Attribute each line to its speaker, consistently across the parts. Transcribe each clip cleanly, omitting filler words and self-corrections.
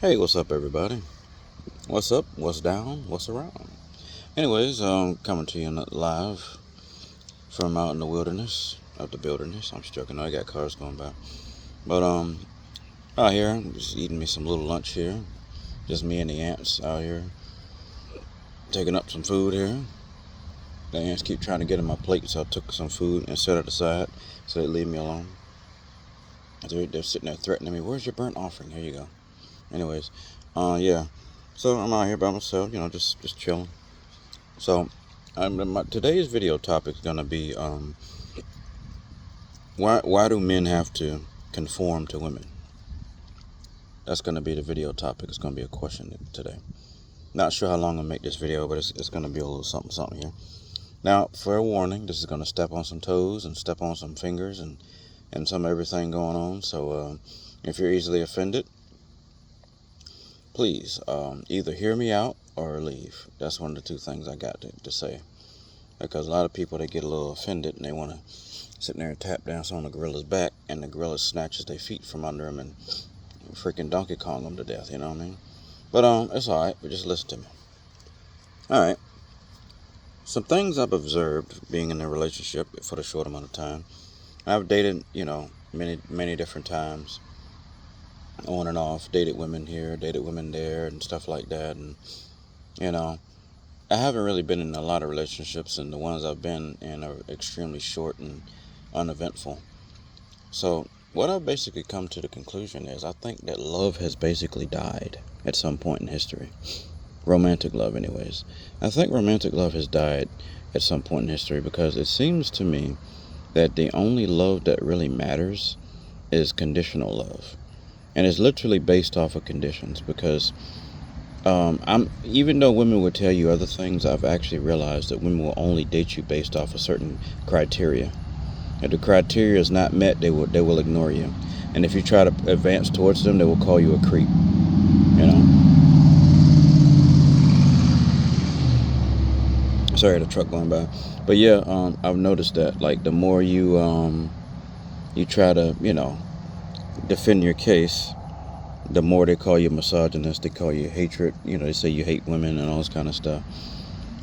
Speaker 1: Hey, what's up, everybody? What's up? What's down? What's around? Anyways, coming to you live from out in the wilderness of the wilderness. I'm just joking. I got cars going by, but out here, just eating me some little lunch here. Just me and the ants out here taking up some food here. The ants keep trying to get in my plate, so I took some food and set it aside so they leave me alone. They're sitting there threatening me. Where's your burnt offering? Here you go. Anyways, yeah. So I'm out here by myself, just chilling. So, today's video topic is gonna be why do men have to conform to women? That's gonna be the video topic. It's gonna be a question today. Not sure how long I'll make this video, but it's gonna be a little something here. Now, for a warning, this is gonna step on some toes and step on some fingers and some everything going on. So, if you're easily offended, please either hear me out or leave. That's one of the two things I got to say. Because a lot of people, they get a little offended and they want to sit there and tap dance on the gorilla's back, and the gorilla snatches their feet from under them and freaking Donkey Kong them to death, you know what I mean? But it's alright, but just listen to me. Alright. Some things I've observed being in a relationship for the short amount of time. I've dated, many different times, on and off, dated women here, dated women there, and stuff like that, and, I haven't really been in a lot of relationships, and the ones I've been in are extremely short and uneventful. So what I've basically come to the conclusion is I think that love has basically died at some point in history. Romantic love, anyways. I think romantic love has died at some point in history because it seems to me that the only love that really matters is conditional love. And it's literally based off of conditions because even though women would tell you other things, I've actually realized that women will only date you based off of certain criteria. If the criteria is not met, they will ignore you. And if you try to advance towards them, they will call you a creep. Sorry, the truck going by. But yeah, I've noticed that like the more you try to defend your case, the more they call you misogynist, they call you hatred, they say you hate women and all this kind of stuff.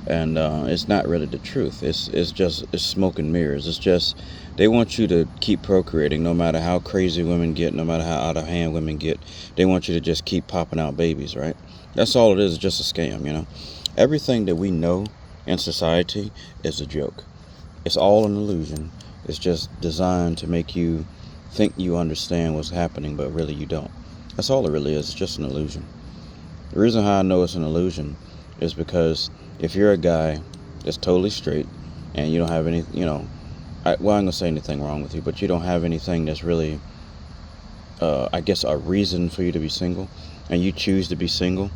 Speaker 1: And it's not really the truth. It's smoke and mirrors. It's just they want you to keep procreating no matter how crazy women get, no matter how out of hand women get. They want you to just keep popping out babies, right? That's all it is, just a scam, Everything that we know in society is a joke. It's all an illusion. It's just designed to make you think you understand what's happening, but really you don't. That's all it really is. It's just an illusion. The reason how I know it's an illusion is because if you're a guy that's totally straight and you don't have any, I'm going to say anything wrong with you, but you don't have anything that's really, I guess, a reason for you to be single, and you choose to be single,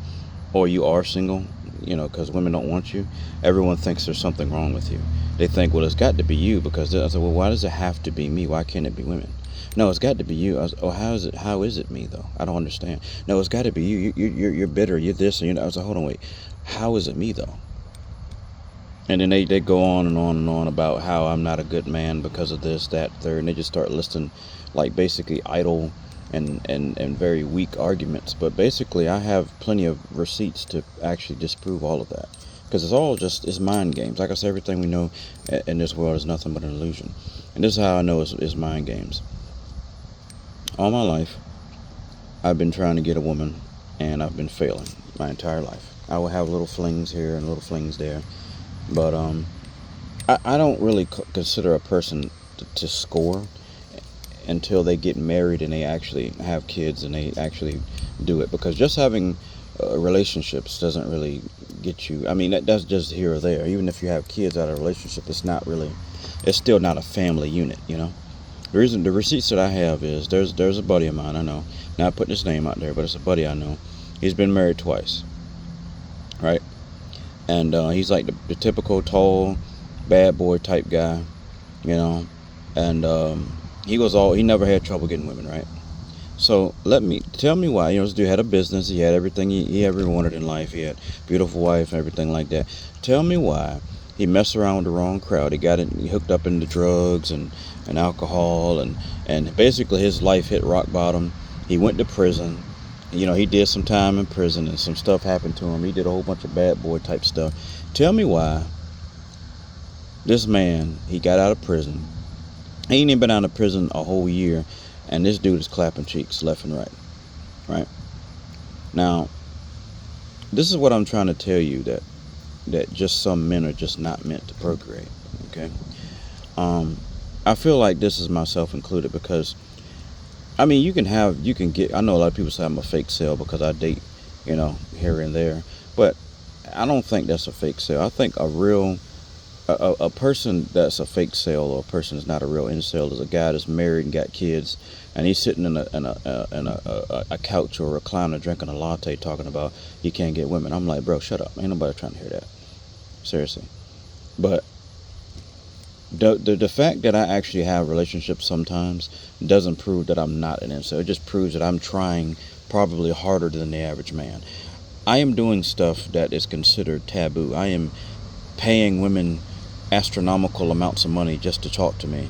Speaker 1: or you are single, because women don't want you, everyone thinks there's something wrong with you. They think, well, it's got to be you, because I said, well, why does it have to be me? Why can't it be women? No, it's got to be you. How is it me though? I don't understand. No, it's got to be you. You're bitter. You're this. And I was like, hold on, wait. How is it me though? And then they go on and on and on about how I'm not a good man because of this, that, third, and they just start listing like basically idle and very weak arguments. But basically, I have plenty of receipts to actually disprove all of that. Because it's mind games. Like I said, everything we know in this world is nothing but an illusion. And this is how I know it's mind games. All my life, I've been trying to get a woman, and I've been failing my entire life. I will have little flings here and little flings there, but I don't really consider a person to score until they get married and they actually have kids and they actually do it. Because just having relationships doesn't really get you. I mean, that's just here or there. Even if you have kids out of a relationship, it's still not a family unit, The receipts that I have is there's a buddy of mine I know, not putting his name out there, but it's a buddy I know. He's been married twice, right? And he's like the typical tall, bad boy type guy, And he never had trouble getting women, right? So tell me why. This dude had a business, he had everything he ever wanted in life. He had a beautiful wife and everything like that. Tell me why he messed around with the wrong crowd. He hooked up into drugs and alcohol, and basically his life hit rock bottom. He went to prison He did some time in prison and some stuff happened to him. He did a whole bunch of bad boy type stuff. Tell me why this man, he got out of prison. He ain't even been out of prison a whole year, and this dude is clapping cheeks left and right. Right? Now, this is what I'm trying to tell you, that just some men are just not meant to procreate. Okay? I feel like this is myself included, because I mean, you can get. I know a lot of people say I'm a fake sale because I date, here and there, but I don't think that's a fake sale. I think a person that's a fake sale, or a person that's not a real incel, is a guy that's married and got kids, and he's sitting in a couch or a recliner drinking a latte talking about he can't get women. I'm like, bro, shut up. Ain't nobody trying to hear that. Seriously. But the fact that I actually have relationships sometimes doesn't prove that I'm not an incel. It just proves that I'm trying probably harder than the average man. I am doing stuff that is considered taboo. I am paying women astronomical amounts of money just to talk to me,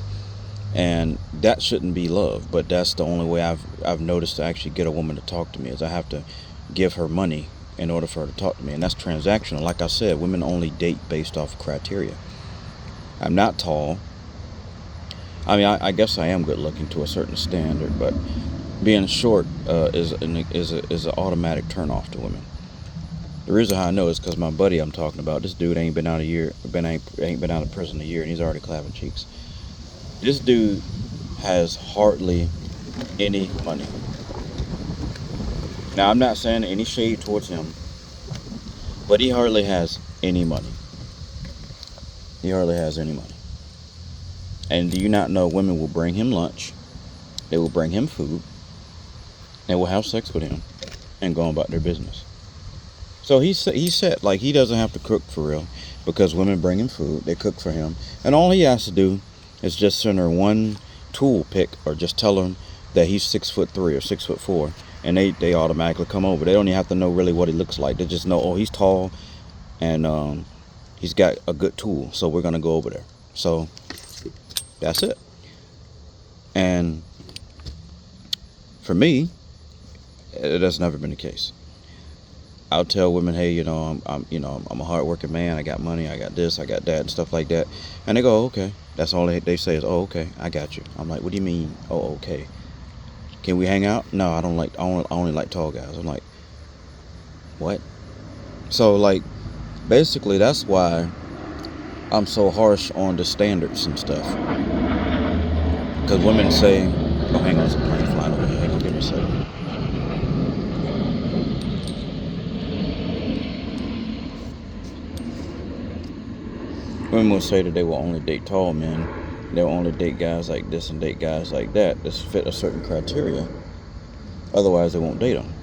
Speaker 1: and that shouldn't be love. But that's the only way I've noticed to actually get a woman to talk to me, is I have to give her money in order for her to talk to me, and that's transactional. Like I said, women only date based off of criteria. I'm not tall. I mean, I guess I am good looking to a certain standard, but being short is an automatic turn off to women. The reason how I know is because my buddy I'm talking about, this dude ain't been out ain't been out of prison a year, and he's already clapping cheeks. This dude has hardly any money. Now, I'm not saying any shade towards him, but he hardly has any money. He hardly has any money. And do you not know women will bring him lunch, they will bring him food, they will have sex with him, and go about their business. So he said, like, he doesn't have to cook for real, because women bring him food, they cook for him, and all he has to do is just send her one tool pick, or just tell him that he's 6'3" or 6'4", and they automatically come over. They don't even have to know really what he looks like. They just know, oh, he's tall, and he's got a good tool, so we're gonna go over there. So that's it. And for me, that's never been the case. I'll tell women, hey, I'm a hardworking man. I got money. I got this. I got that, and stuff like that. And they go, oh, okay. That's all they say is, oh, okay, I got you. I'm like, what do you mean? Oh, okay. Can we hang out? No, I don't like. I only like tall guys. I'm like, what? So, like, basically, that's why I'm so harsh on the standards and stuff. Because women say, oh, hang on, there's a plane flying over here. Hang on, give me a second. Women will say that they will only date tall men. They'll only date guys like this and date guys like that fit a certain criteria. Otherwise, they won't date them.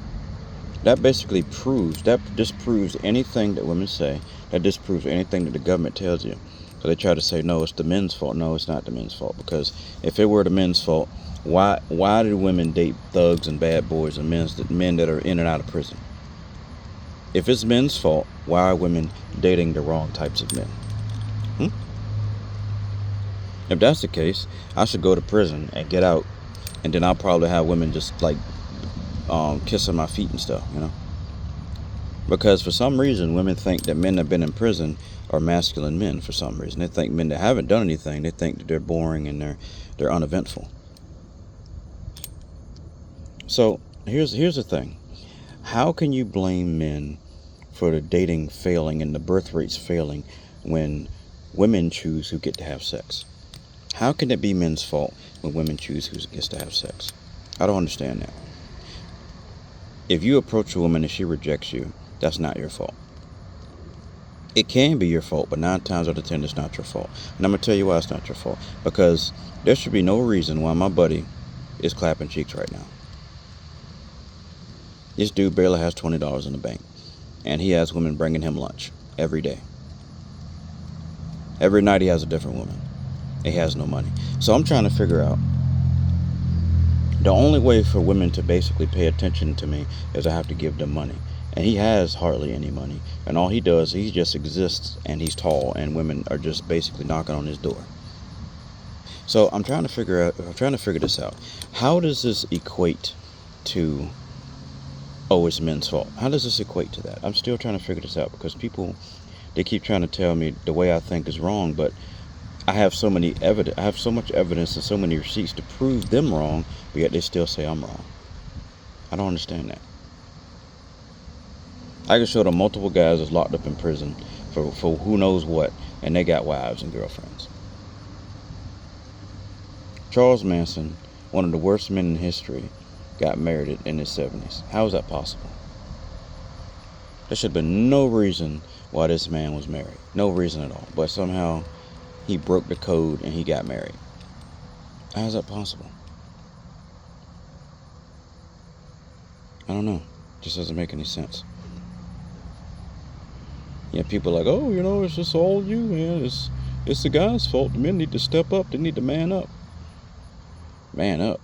Speaker 1: That basically disproves anything that women say. That disproves anything that the government tells you. So they try to say, no, it's the men's fault. No, it's not the men's fault. Because if it were the men's fault, why do women date thugs and bad boys and men that are in and out of prison? If it's men's fault, why are women dating the wrong types of men? If that's the case, I should go to prison and get out, and then I'll probably have women just like kissing my feet and stuff, Because for some reason, women think that men that have been in prison are masculine men. For some reason, they think men that haven't done anything, they think that they're boring and they're uneventful. So here's the thing: how can you blame men for the dating failing and the birth rates failing when women choose who get to have sex? How can it be men's fault when women choose who gets to have sex? I don't understand that. If you approach a woman and she rejects you, that's not your fault. It can be your fault, but 9 times out of 10, it's not your fault. And I'm going to tell you why it's not your fault. Because there should be no reason why my buddy is clapping cheeks right now. This dude barely has $20 in the bank. And he has women bringing him lunch every day. Every night he has a different woman. He has no money. So I'm trying to figure out, the only way for women to basically pay attention to me is I have to give them money. And he has hardly any money. And all he does, he just exists, and he's tall, and women are just basically knocking on his door. So I'm trying to figure this out. How does this equate to oh, it's men's fault. How does this equate to that? I'm still trying to figure this out, because people, they keep trying to tell me the way I think is wrong, but I have so much evidence and so many receipts to prove them wrong, but yet they still say I'm wrong. I don't understand that. I can show them multiple guys that's locked up in prison for who knows what, and they got wives and girlfriends. Charles Manson, one of the worst men in history, got married in his 70s. How is that possible? There should have been no reason why this man was married. No reason at all. But somehow he broke the code and he got married. How is that possible? I don't know. It just doesn't make any sense. Yeah, people are like, oh, it's just all you, man. It's the guy's fault. The men need to step up. They need to man up. Man up.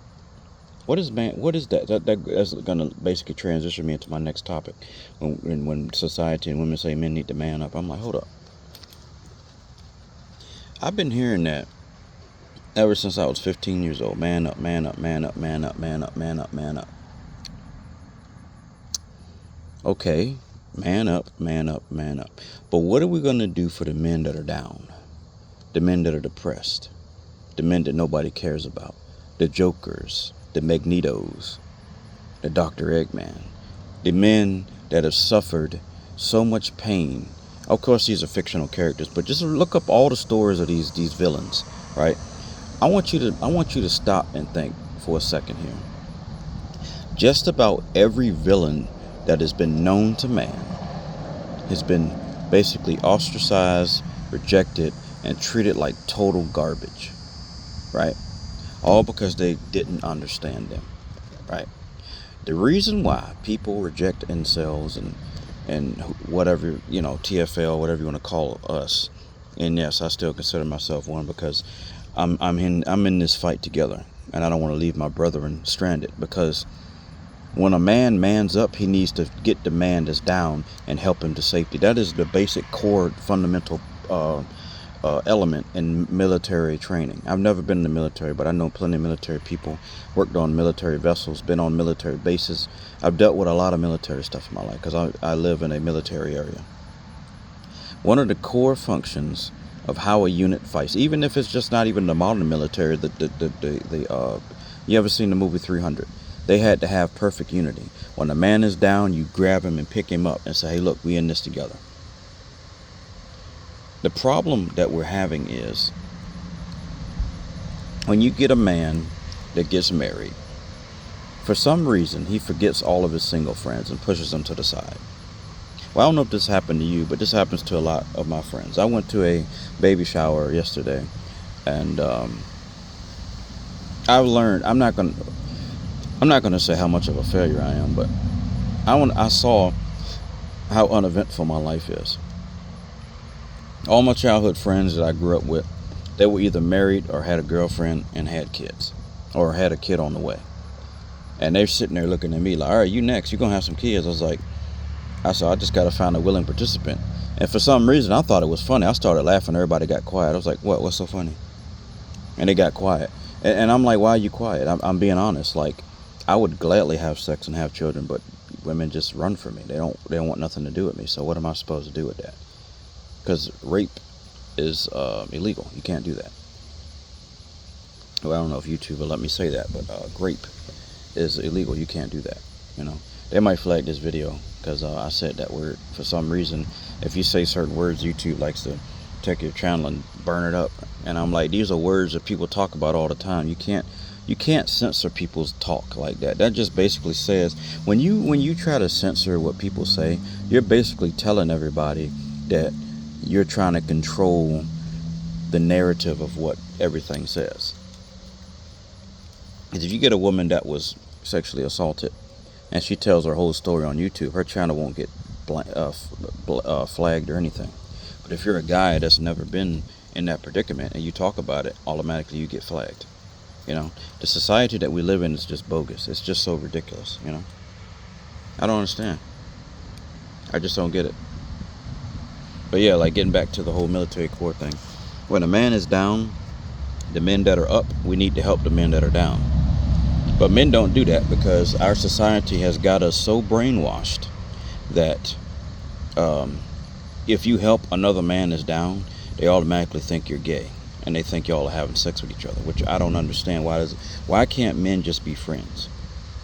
Speaker 1: What is that? That's gonna basically transition me into my next topic. When society and women say men need to man up, I'm like, hold up. I've been hearing that ever since I was 15 years old. Man up, man up, man up, man up, man up, man up, man up. Okay, man up, man up, man up. But what are we gonna do for the men that are down? The men that are depressed? The men that nobody cares about? The Jokers, the Magnetos, the Dr. Eggman, the men that have suffered so much pain. Of course, these are fictional characters, but just look up all the stories of these villains, right? I want you to stop and think for a second here. Just about every villain that has been known to man has been basically ostracized, rejected, and treated like total garbage, right? All because they didn't understand them, right? The reason why people reject incels and whatever, TFL, whatever you want to call us, and yes, I still consider myself one, because I'm in this fight together, and I don't want to leave my brethren stranded, because when a man mans up, he needs to get the man that's down and help him to safety. That is the basic core fundamental element in military training. I've never been in the military, but I know plenty of military people, worked on military vessels, been on military bases. I've dealt with a lot of military stuff in my life because I live in a military area. One of the core functions of how a unit fights, even if it's just not even the modern military, you ever seen the movie 300? They had to have perfect unity. When a man is down, you grab him and pick him up and say, hey, look, we in this together. The problem that we're having is when you get a man that gets married, for some reason he forgets all of his single friends and pushes them to the side. Well, I don't know if this happened to you, but this happens to a lot of my friends. I went to a baby shower yesterday, and I've learned, I'm not gonna say how much of a failure I am, but I saw how uneventful my life is. All my childhood friends that I grew up with, they were either married or had a girlfriend and had kids, or had a kid on the way. And they're sitting there looking at me like, all right, you next, you're gonna have some kids. I said, I just gotta find a willing participant. And for some reason, I thought it was funny. I started laughing, everybody got quiet. I was like, what's so funny? And they got quiet. And I'm like, why are you quiet? I'm being honest. Like, I would gladly have sex and have children, but women just run from me. They don't want nothing to do with me. So what am I supposed to do with that? Because rape is illegal. You can't do that. Well, I don't know if YouTube will let me say that, but rape is illegal. You can't do that. They might flag this video because I said that word. For some reason, if you say certain words, YouTube likes to take your channel and burn it up. And I'm like, these are words that people talk about all the time. You can't censor people's talk like that. That just basically says, when you try to censor what people say, you're basically telling everybody that you're trying to control the narrative of what everything says. Because if you get a woman that was sexually assaulted and she tells her whole story on YouTube, her channel won't get flagged or anything. But if you're a guy that's never been in that predicament and you talk about it, automatically you get flagged. The society that we live in is just bogus. It's just so ridiculous. I don't understand. I just don't get it. But yeah, like getting back to the whole military corps thing. When a man is down, the men that are up, we need to help the men that are down. But men don't do that because our society has got us so brainwashed that if you help another man that's down, they automatically think you're gay, and they think y'all are having sex with each other, which I don't understand. Why can't men just be friends?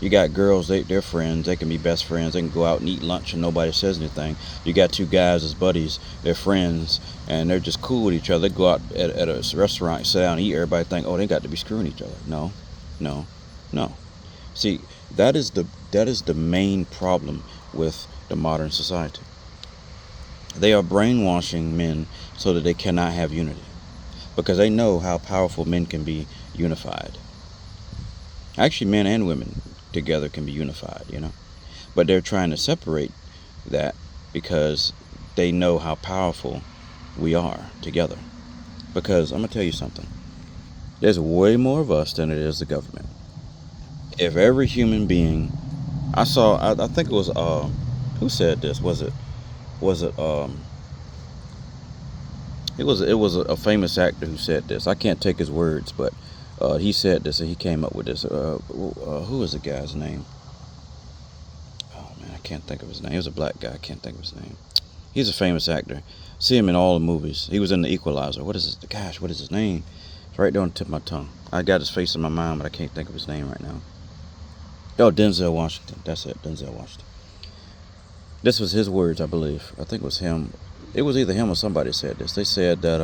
Speaker 1: You got girls, they're friends, they can be best friends, they can go out and eat lunch and nobody says anything. You got two guys as buddies, they're friends, and they're just cool with each other. They go out at a restaurant, sit down and eat, everybody think, oh, they got to be screwing each other. No, no, no. See, that is the main problem with the modern society. They are brainwashing men so that they cannot have unity, because they know how powerful men can be unified. Actually, men and women together can be unified, but they're trying to separate that because they know how powerful we are together. Because I'm gonna tell you something, there's way more of us than it is the government. If every human being, I think it was who said this? Was it it was a famous actor who said this. I can't take his words, but he said this and he came up with this. Who is the guy's name? Oh man, I can't think of his name. He was a black guy. I can't think of his name. He's a famous actor. See him in all the movies. He was in The Equalizer. What is his name? It's right there on the tip of my tongue. I got his face in my mind, but I can't think of his name right now. Oh, Denzel Washington. That's it, Denzel Washington. This was his words, I believe. I think it was him. It was either him or somebody said this. They said that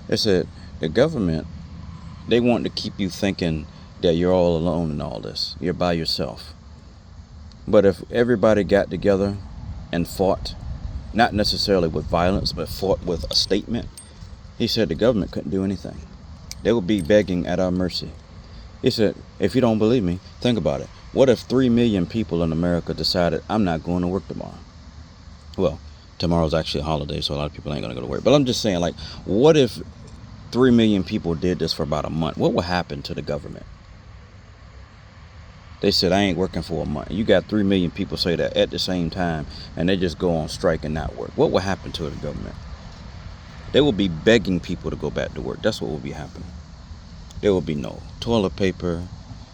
Speaker 1: the government, they want to keep you thinking that you're all alone in all this. You're by yourself. But if everybody got together and fought, not necessarily with violence, but fought with a statement, he said the government couldn't do anything. They would be begging at our mercy. He said, if you don't believe me, think about it. What if 3 million people in America decided, I'm not going to work tomorrow? Well, tomorrow's actually a holiday, so a lot of people ain't going to go to work. But I'm just saying, like, what if 3 million people did this for about a month? What would happen to the government? They said, I ain't working for a month. You got 3 million people say that at the same time, and they just go on strike and not work. What would happen to the government? They will be begging people to go back to work. That's what will be happening. There will be no toilet paper.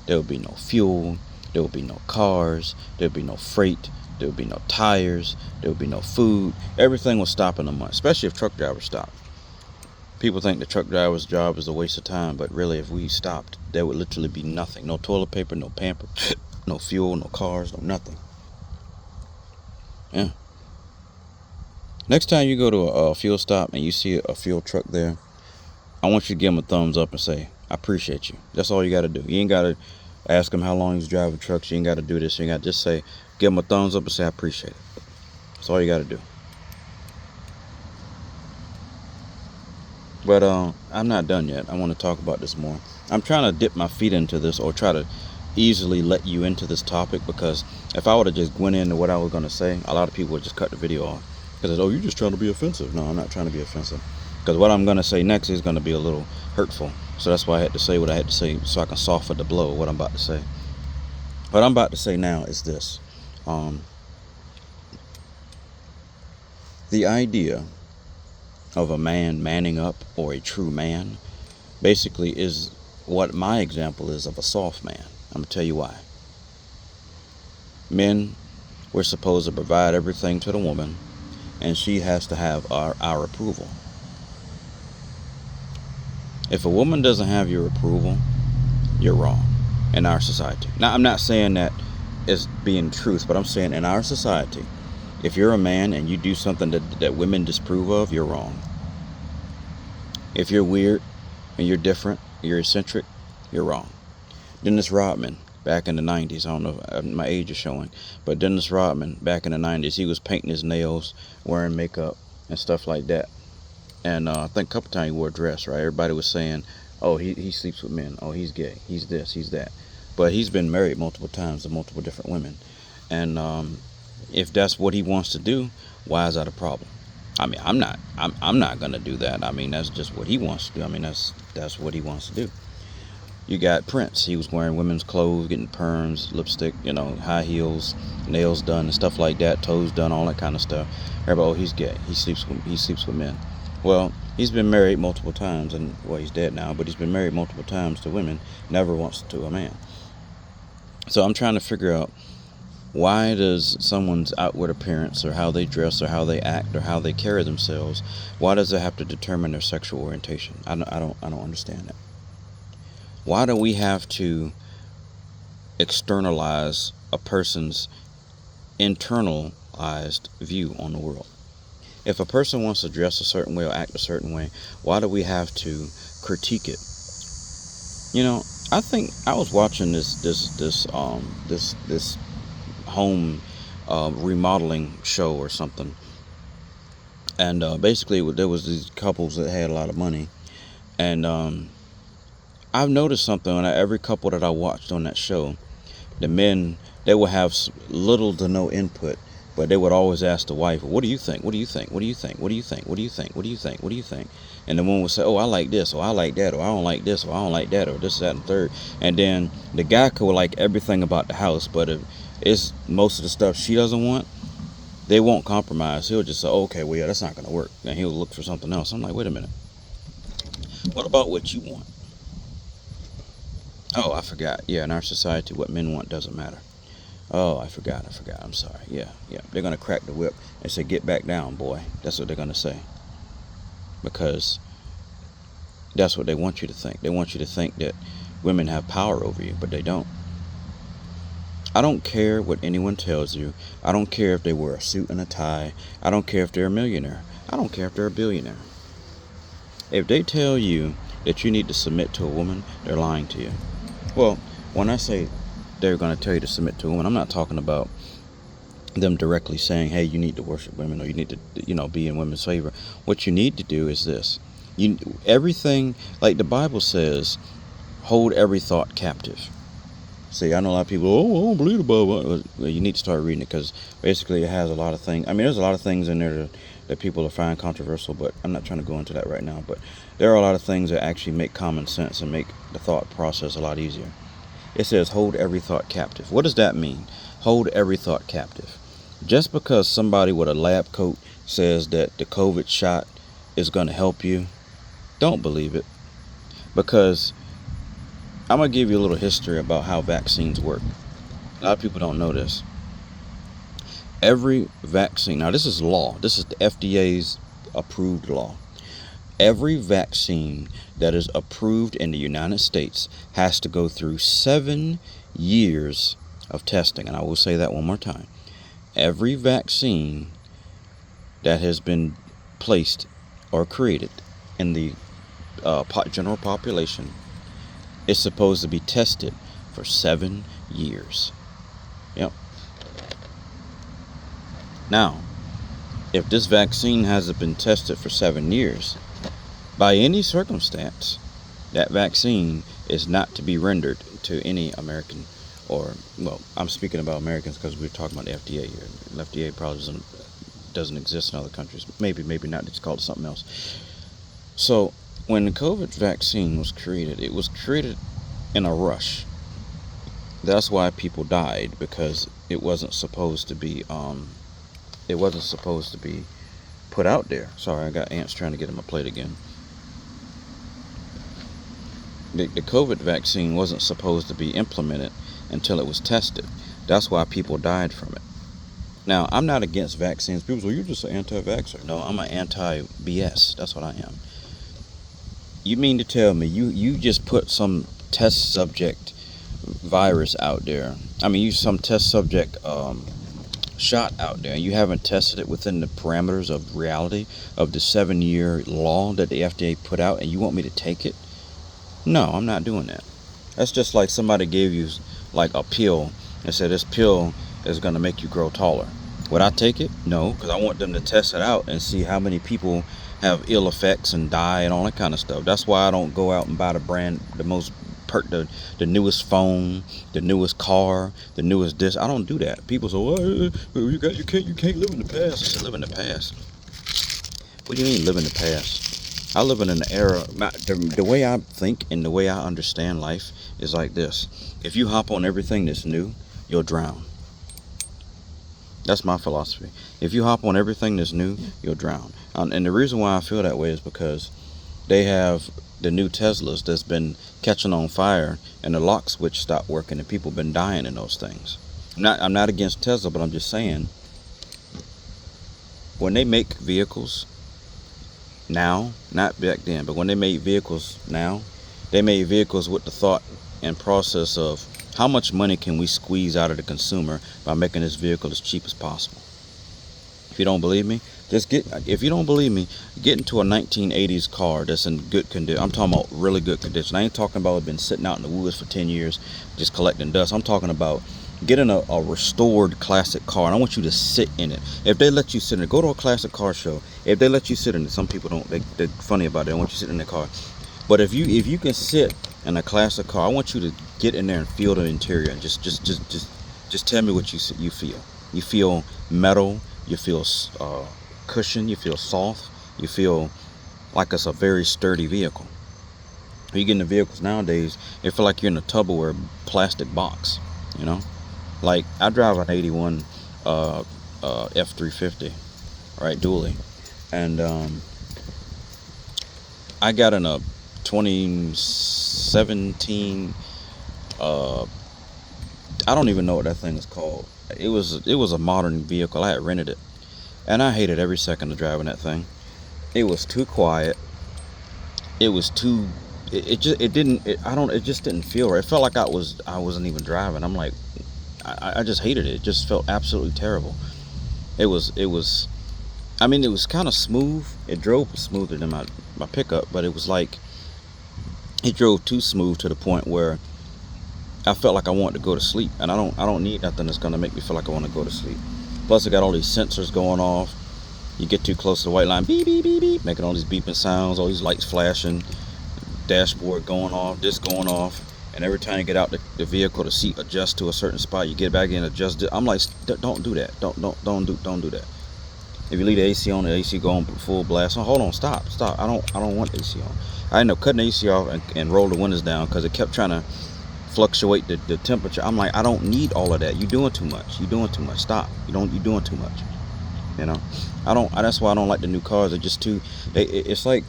Speaker 1: There will be no fuel. There will be no cars. There will be no freight. There will be no tires. There will be no food. Everything will stop in a month, especially if truck drivers stop. People think the truck driver's job is a waste of time, but really, if we stopped, there would literally be nothing. No toilet paper, no pamper, no fuel, no cars, no nothing. Yeah. Next time you go to a fuel stop and you see a fuel truck there, I want you to give them a thumbs up and say, I appreciate you. That's all you got to do. You ain't got to ask them how long he's driving trucks. You ain't got to do this. You ain't got to just say, give them a thumbs up and say, I appreciate it. That's all you got to do. But I'm not done yet. I want to talk about this more. I'm trying to dip my feet into this, or try to easily let you into this topic, because if I would have just went into what I was going to say, a lot of people would just cut the video off. Because, oh, you're just trying to be offensive. No, I'm not trying to be offensive. Because what I'm going to say next is going to be a little hurtful. So that's why I had to say what I had to say, so I can soften the blow of what I'm about to say. What I'm about to say now is this. The idea of a man manning up, or a true man, basically is what my example is of a soft man. I'm going to tell you why. Men, we're supposed to provide everything to the woman, and she has to have our approval. If a woman doesn't have your approval, you're wrong in our society. Now, I'm not saying that as being truth, but I'm saying in our society, if you're a man and you do something that women disapprove of, you're wrong. If you're weird and you're different, you're eccentric, you're wrong. Dennis Rodman, back in the 90s, I don't know if my age is showing, but Dennis Rodman, back in the 90s, he was painting his nails, wearing makeup and stuff like that. And I think a couple times he wore a dress, right? Everybody was saying, oh, he sleeps with men. Oh, he's gay. He's this, he's that. But he's been married multiple times to multiple different women. And if that's what he wants to do, why is that a problem? I mean, I'm not gonna do that. I mean, that's just what he wants to do. I mean, that's what he wants to do. You got Prince. He was wearing women's clothes, getting perms, lipstick, high heels, nails done and stuff like that, toes done, all that kind of stuff. Everybody, oh, he's gay. He sleeps with men. Well, He's been married multiple times, and well, he's dead now, but he's been married multiple times to women, never once to a man. So I'm trying to figure out, why does someone's outward appearance, or how they dress, or how they act, or how they carry themselves, why does it have to determine their sexual orientation? I don't understand that. Why do we have to externalize a person's internalized view on the world? If a person wants to dress a certain way or act a certain way, why do we have to critique it? You know, I think I was watching this home remodeling show or something, and basically there was these couples that had a lot of money, and I've noticed something on every couple that I watched on that show. The men, they would have little to no input, but they would always ask the wife, "What do you think? What do you think? What do you think? What do you think? What do you think? What do you think? What do you think?" And the woman would say, "Oh, I like this, or I like that, or I don't like this, or I don't like that, or this, that, and third." And then the guy could like everything about the house, but if it's most of the stuff she doesn't want, they won't compromise. He'll just say, "Oh, okay, well, yeah, that's not going to work," and he'll look for something else. I'm like, wait a minute. What about what you want? Oh, I forgot. Yeah, in our society, what men want doesn't matter. Oh, I forgot. I'm sorry. Yeah. They're going to crack the whip and say, "Get back down, boy." That's what they're going to say. Because that's what they want you to think. They want you to think that women have power over you, but they don't. I don't care what anyone tells you. I don't care if they wear a suit and a tie. I don't care if they're a millionaire. I don't care if they're a billionaire. If they tell you that you need to submit to a woman, they're lying to you. Well, when I say they're going to tell you to submit to a woman, I'm not talking about them directly saying, "Hey, you need to worship women," or "You need to, be in women's favor." What you need to do is this. Everything, like the Bible says, hold every thought captive. See, I know a lot of people, "Oh, I don't believe the Bible." Well, you need to start reading it, because basically it has a lot of things. I mean, there's a lot of things in there that people find controversial, but I'm not trying to go into that right now. But there are a lot of things that actually make common sense and make the thought process a lot easier. It says, hold every thought captive. What does that mean? Hold every thought captive. Just because somebody with a lab coat says that the COVID shot is going to help you, don't believe it. Because I'm going to give you a little history about how vaccines work. A lot of people don't know this. Every vaccine, now this is law. This is the FDA's approved law. Every vaccine that is approved in the United States has to go through 7 years of testing. And I will say that one more time. Every vaccine that has been placed or created in the general population is supposed to be tested for 7 years. Yep. Now, if this vaccine hasn't been tested for 7 years, by any circumstance, that vaccine is not to be rendered to any American, or, well, I'm speaking about Americans because we're talking about the FDA here. The FDA probably doesn't exist in other countries. Maybe not. It's called something else. So when the COVID vaccine was created, it was created in a rush. That's why people died, because it wasn't supposed to be put out there. Sorry, I got ants trying to get in my plate again. The COVID vaccine wasn't supposed to be implemented until it was tested. That's why people died from it. Now, I'm not against vaccines. People say, "You're just an anti-vaxxer." No, I'm an anti-BS. That's what I am. You mean to tell me you just put some test subject virus out there? I mean, some test subject shot out there, and you haven't tested it within the parameters of reality of the 7-year law that the FDA put out, and you want me to take it? No, I'm not doing that. That's just like somebody gave you like a pill and said, "This pill is going to make you grow taller." Would I take it? No, because I want them to test it out and see how many people have ill effects and die and all that kind of stuff. That's why I don't go out and buy the newest phone, the newest car, the newest this. I don't do that. People say, "Well, you can't live in the past." I said, live in the past. What do you mean live in the past? I live in an era. The way I think and the way I understand life is like this. If you hop on everything that's new, you'll drown. That's my philosophy. If you hop on everything that's new, you'll drown. And the reason why I feel that way is because they have the new Teslas that's been catching on fire, and the lock switch stopped working, and people been dying in those things. I'm not against Tesla, but I'm just saying, when they make vehicles now, not back then, but when they made vehicles now, they made vehicles with the thought and process of how much money can we squeeze out of the consumer by making this vehicle as cheap as possible. If you don't believe me, if you don't believe me, get into a 1980s car that's in good condition. I'm talking about really good condition. I ain't talking about it been sitting out in the woods for 10 years just collecting dust. I'm talking about getting a restored classic car, and I want you to sit in it. If they let you sit in it, go to a classic car show. If they let you sit in it, some people don't. They're funny about it. I want you to sit in the car. But if you can sit in a classic car, I want you to get in there and feel the interior, and just tell me what you feel. You feel metal. You feel cushion. You feel soft. You feel like it's a very sturdy vehicle. When you get in the vehicles nowadays, it feel like you're in a Tupperware plastic box. You know, like I drive an '81 F350, right, dually, and I got in a 2017. I don't even know what that thing is called. It was a modern vehicle. I had rented it, and I hated every second of driving that thing. It was too quiet. It was too. It just didn't feel right. It felt like I wasn't even driving. I'm like, I just hated it. It just felt absolutely terrible. It was. I mean, it was kind of smooth. It drove smoother than my pickup, but it was like it drove too smooth to the point where I felt like I wanted to go to sleep, and I don't need nothing that's gonna make me feel like I want to go to sleep. Plus, it got all these sensors going off. You get too close to the white line, beep beep beep beep, making all these beeping sounds, all these lights flashing, dashboard going off, this going off, and every time you get out the vehicle, the seat adjusts to a certain spot. You get back in, adjust it. I'm like, don't do that. Don't do that. If you leave the AC on, the AC going full blast. Oh, hold on, stop. I don't want the AC on. I ended up cutting the AC off and rolled the windows down because it kept trying to fluctuate the temperature. I'm like, I don't need all of that. You're doing too much. Stop. You're doing too much. You know, that's why I don't like the new cars. They're just too. It's like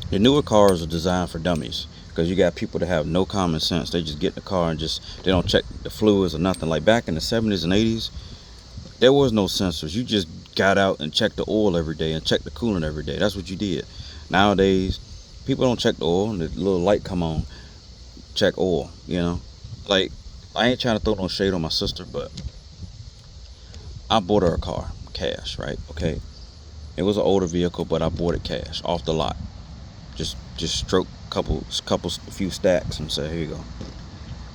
Speaker 1: the newer cars are designed for dummies because you got people that have no common sense. They just get in the car and they don't check the fluids or nothing. Like back in the 70s and 80s, there was no sensors. You just got out and checked the oil every day and checked the coolant every day. That's what you did. Nowadays, people don't check the oil, and the little light come on, check oil. Like, I ain't trying to throw no shade on my sister, but I bought her a car cash, right? Okay, it was an older vehicle, but I bought it cash off the lot. Just stroke a few stacks and say, here you go.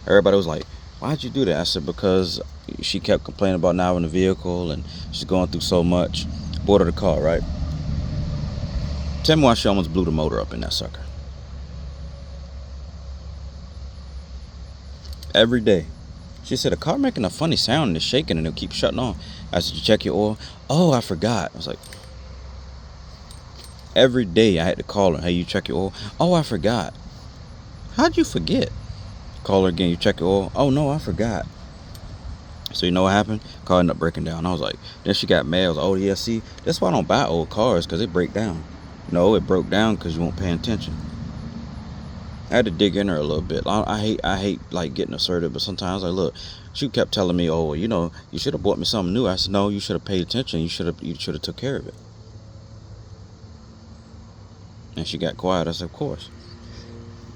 Speaker 1: Everybody was like, why'd you do that? I said, because she kept complaining about not having a vehicle and she's going through so much. Bought her the car, right? Tell me why she almost blew the motor up in that sucker. Every day. She said, the car making a funny sound and it's shaking and it'll keep shutting off. I said, you check your oil? Oh, I forgot. I was like, every day I had to call her. Hey, you check your oil? Oh, I forgot. How'd you forget? Call her again. You check your oil? Oh, no, I forgot. So you know what happened? Car ended up breaking down. I was like, then she got mad. I was like, oh, yeah, see, that's why I don't buy old cars, because it break down. No, it broke down because you weren't paying attention. I had to dig in her a little bit. I hate like getting assertive, but sometimes like, look, she kept telling me, oh, you should have bought me something new. I said, no, you should have paid attention. You should have took care of it. And she got quiet. I said, of course.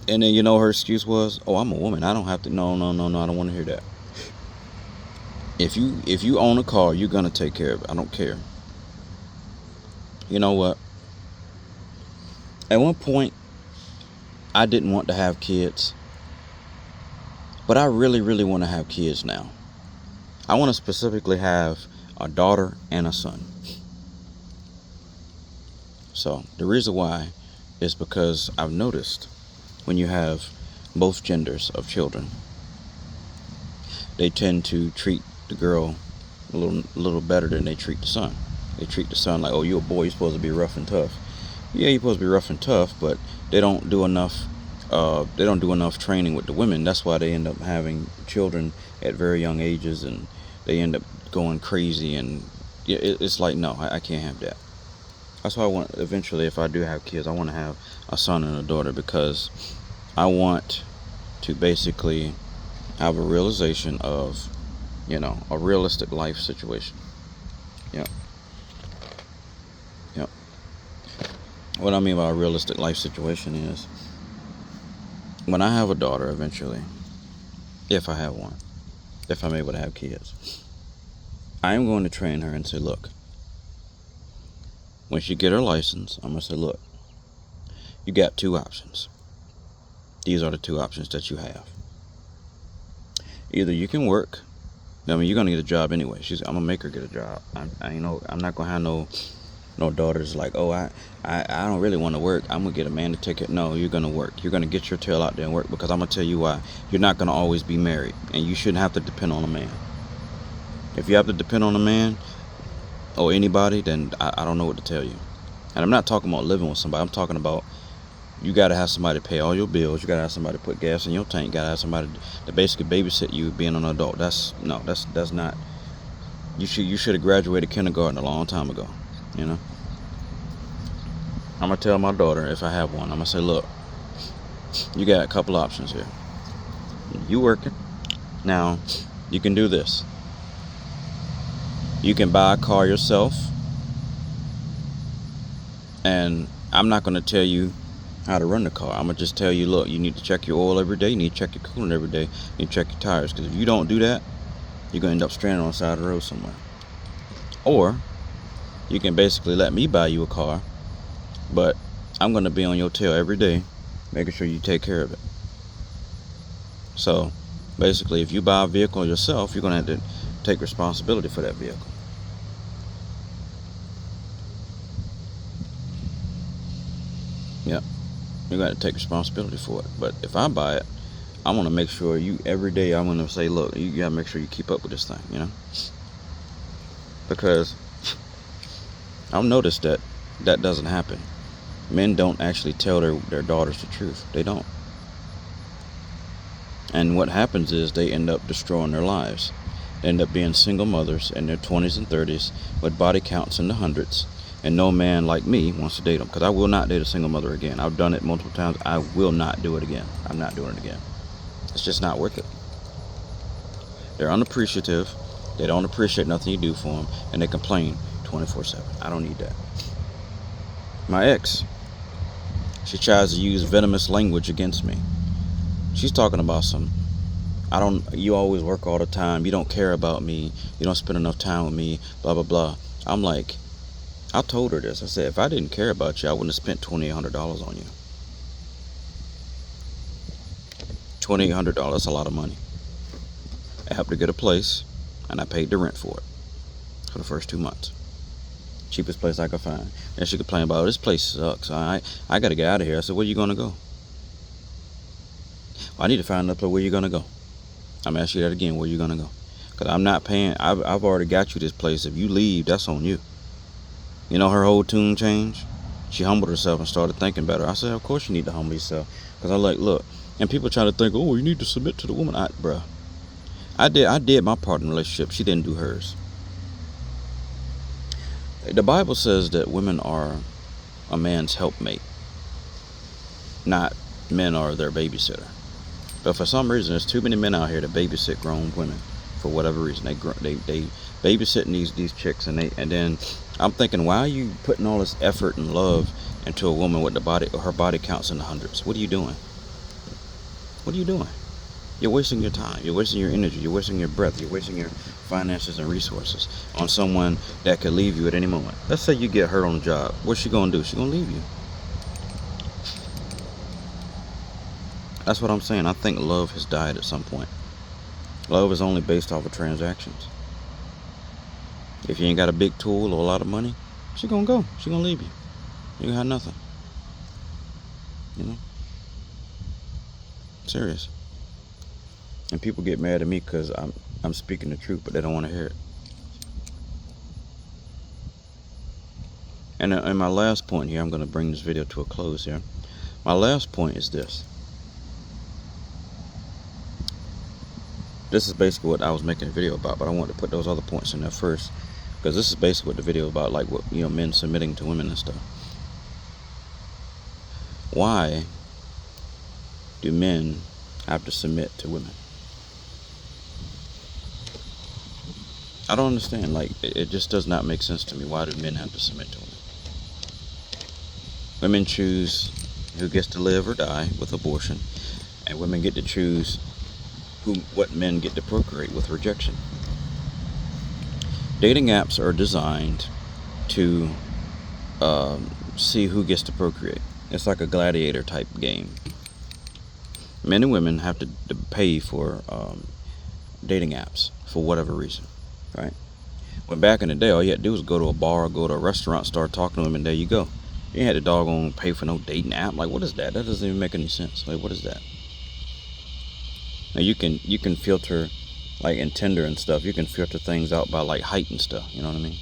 Speaker 1: And then her excuse was, oh, I'm a woman. I don't have to. No. I don't want to hear that. If you own a car, you're gonna take care of it. I don't care. You know what? At one point, I didn't want to have kids, but I really, really want to have kids now. I want to specifically have a daughter and a son. So the reason why is because I've noticed when you have both genders of children, they tend to treat the girl a little better than they treat the son. They treat the son like, oh, you're a boy, you're supposed to be rough and tough. Yeah, you're supposed to be rough and tough, but they don't do enough. They don't do enough training with the women. That's why they end up having children at very young ages, and they end up going crazy, and it's like, no, I can't have that. That's why I want, eventually, if I do have kids, I want to have a son and a daughter, because I want to basically have a realization of, a realistic life situation. Yep. Yep. What I mean by a realistic life situation is, when I have a daughter eventually, if I have one, if I'm able to have kids, I am going to train her and say, look, when she get her license, I'm going to say, look, you got two options. These are the two options that you have. Either you can work. I mean, you're gonna get a job anyway. I'm gonna make her get a job. I'm not gonna have no daughters like, oh, I don't really want to work. I'm gonna get a man to take it. No, you're gonna work. You're gonna get your tail out there and work, because I'm gonna tell you why. You're not gonna always be married, and you shouldn't have to depend on a man. If you have to depend on a man or anybody, then I don't know what to tell you. And I'm not talking about living with somebody. I'm talking about, you got to have somebody to pay all your bills. You got to have somebody to put gas in your tank. You got to have somebody to basically babysit you being an adult. That's not. You should have graduated kindergarten a long time ago. I'm going to tell my daughter, if I have one, I'm going to say, look, you got a couple options here. You working. Now, you can do this. You can buy a car yourself. And I'm not going to tell you how to run the car. I'm going to just tell you, look, you need to check your oil every day. You need to check your coolant every day. You need to check your tires. Because if you don't do that, you're going to end up stranded on the side of the road somewhere. Or you can basically let me buy you a car, but I'm going to be on your tail every day, making sure you take care of it. So basically, if you buy a vehicle yourself, you're going to have to take responsibility for that vehicle. Yep. You're going to take responsibility for it. But if I buy it, I want to make sure every day I'm going to say, look, you got to make sure you keep up with this thing, Because I've noticed that doesn't happen. Men don't actually tell their daughters the truth. They don't. And what happens is they end up destroying their lives. They end up being single mothers in their 20s and 30s with body counts in the hundreds. And no man like me wants to date them, because I will not date a single mother again. I've done it multiple times. I will not do it again. I'm not doing it again. It's just not worth it. They're unappreciative. They don't appreciate nothing you do for them, and they complain 24/7. I don't need that. My ex, she tries to use venomous language against me. She's talking about you always work all the time. You don't care about me. You don't spend enough time with me, blah, blah, blah. I'm like, I told her this. I said, if I didn't care about you, I wouldn't have spent $2,800 on you. $2,800, that's a lot of money. I helped her get a place, and I paid the rent for it for the first 2 months. Cheapest place I could find. And she complained about, this place sucks. I got to get out of here. I said, where you going to go? Well, I need to find another place. Where you going to go? I'm going to ask you that again. Where you going to go? Because I'm not paying. I've already got you this place. If you leave, that's on you. Her whole tune changed. She humbled herself and started thinking better. I said, of course you need to humble yourself. Because I'm like, look. And people try to think, oh, you need to submit to the woman. Bruh. I did my part in the relationship. She didn't do hers. The Bible says that women are a man's helpmate, not men are their babysitter. But for some reason, there's too many men out here that babysit grown women for whatever reason. They babysitting these chicks, and then I'm thinking, why are you putting all this effort and love into a woman with her body counts in the hundreds? What are you doing? What are you doing? You're wasting your time. You're wasting your energy. You're wasting your breath. You're wasting your finances and resources on someone that could leave you at any moment. Let's say you get hurt on the job. What's she gonna do? She's gonna leave you. That's what I'm saying. I think love has died at some point. Love is only based off of transactions. If you ain't got a big tool or a lot of money, she gonna go. She gonna leave you. You gonna have nothing. Serious. And people get mad at me because I'm speaking the truth, but they don't want to hear it. And my last point here, I'm going to bring this video to a close here. My last point is this. this is basically what I was making a video about, but I wanted to put those other points in there first, because this is basically what the video about, like what, you know, men submitting to women and stuff. Why do men have to submit to women? I don't understand. Like, it just does not make sense to me. Why do men have to submit to women? Women choose who gets to live or die with abortion, and women get to choose what men get to procreate with rejection. Dating apps are designed to see who gets to procreate. It's like a gladiator type game. Men and women have to pay for dating apps for whatever reason, right? When back in the day, all you had to do was go to a bar or go to a restaurant, start talking to them, and there you go. You had to doggone pay for no dating app. Like, what is that? That doesn't even make any sense. Like, what is that? Now you can filter, like in Tinder and stuff, you can filter things out by like height and stuff. You know what I mean?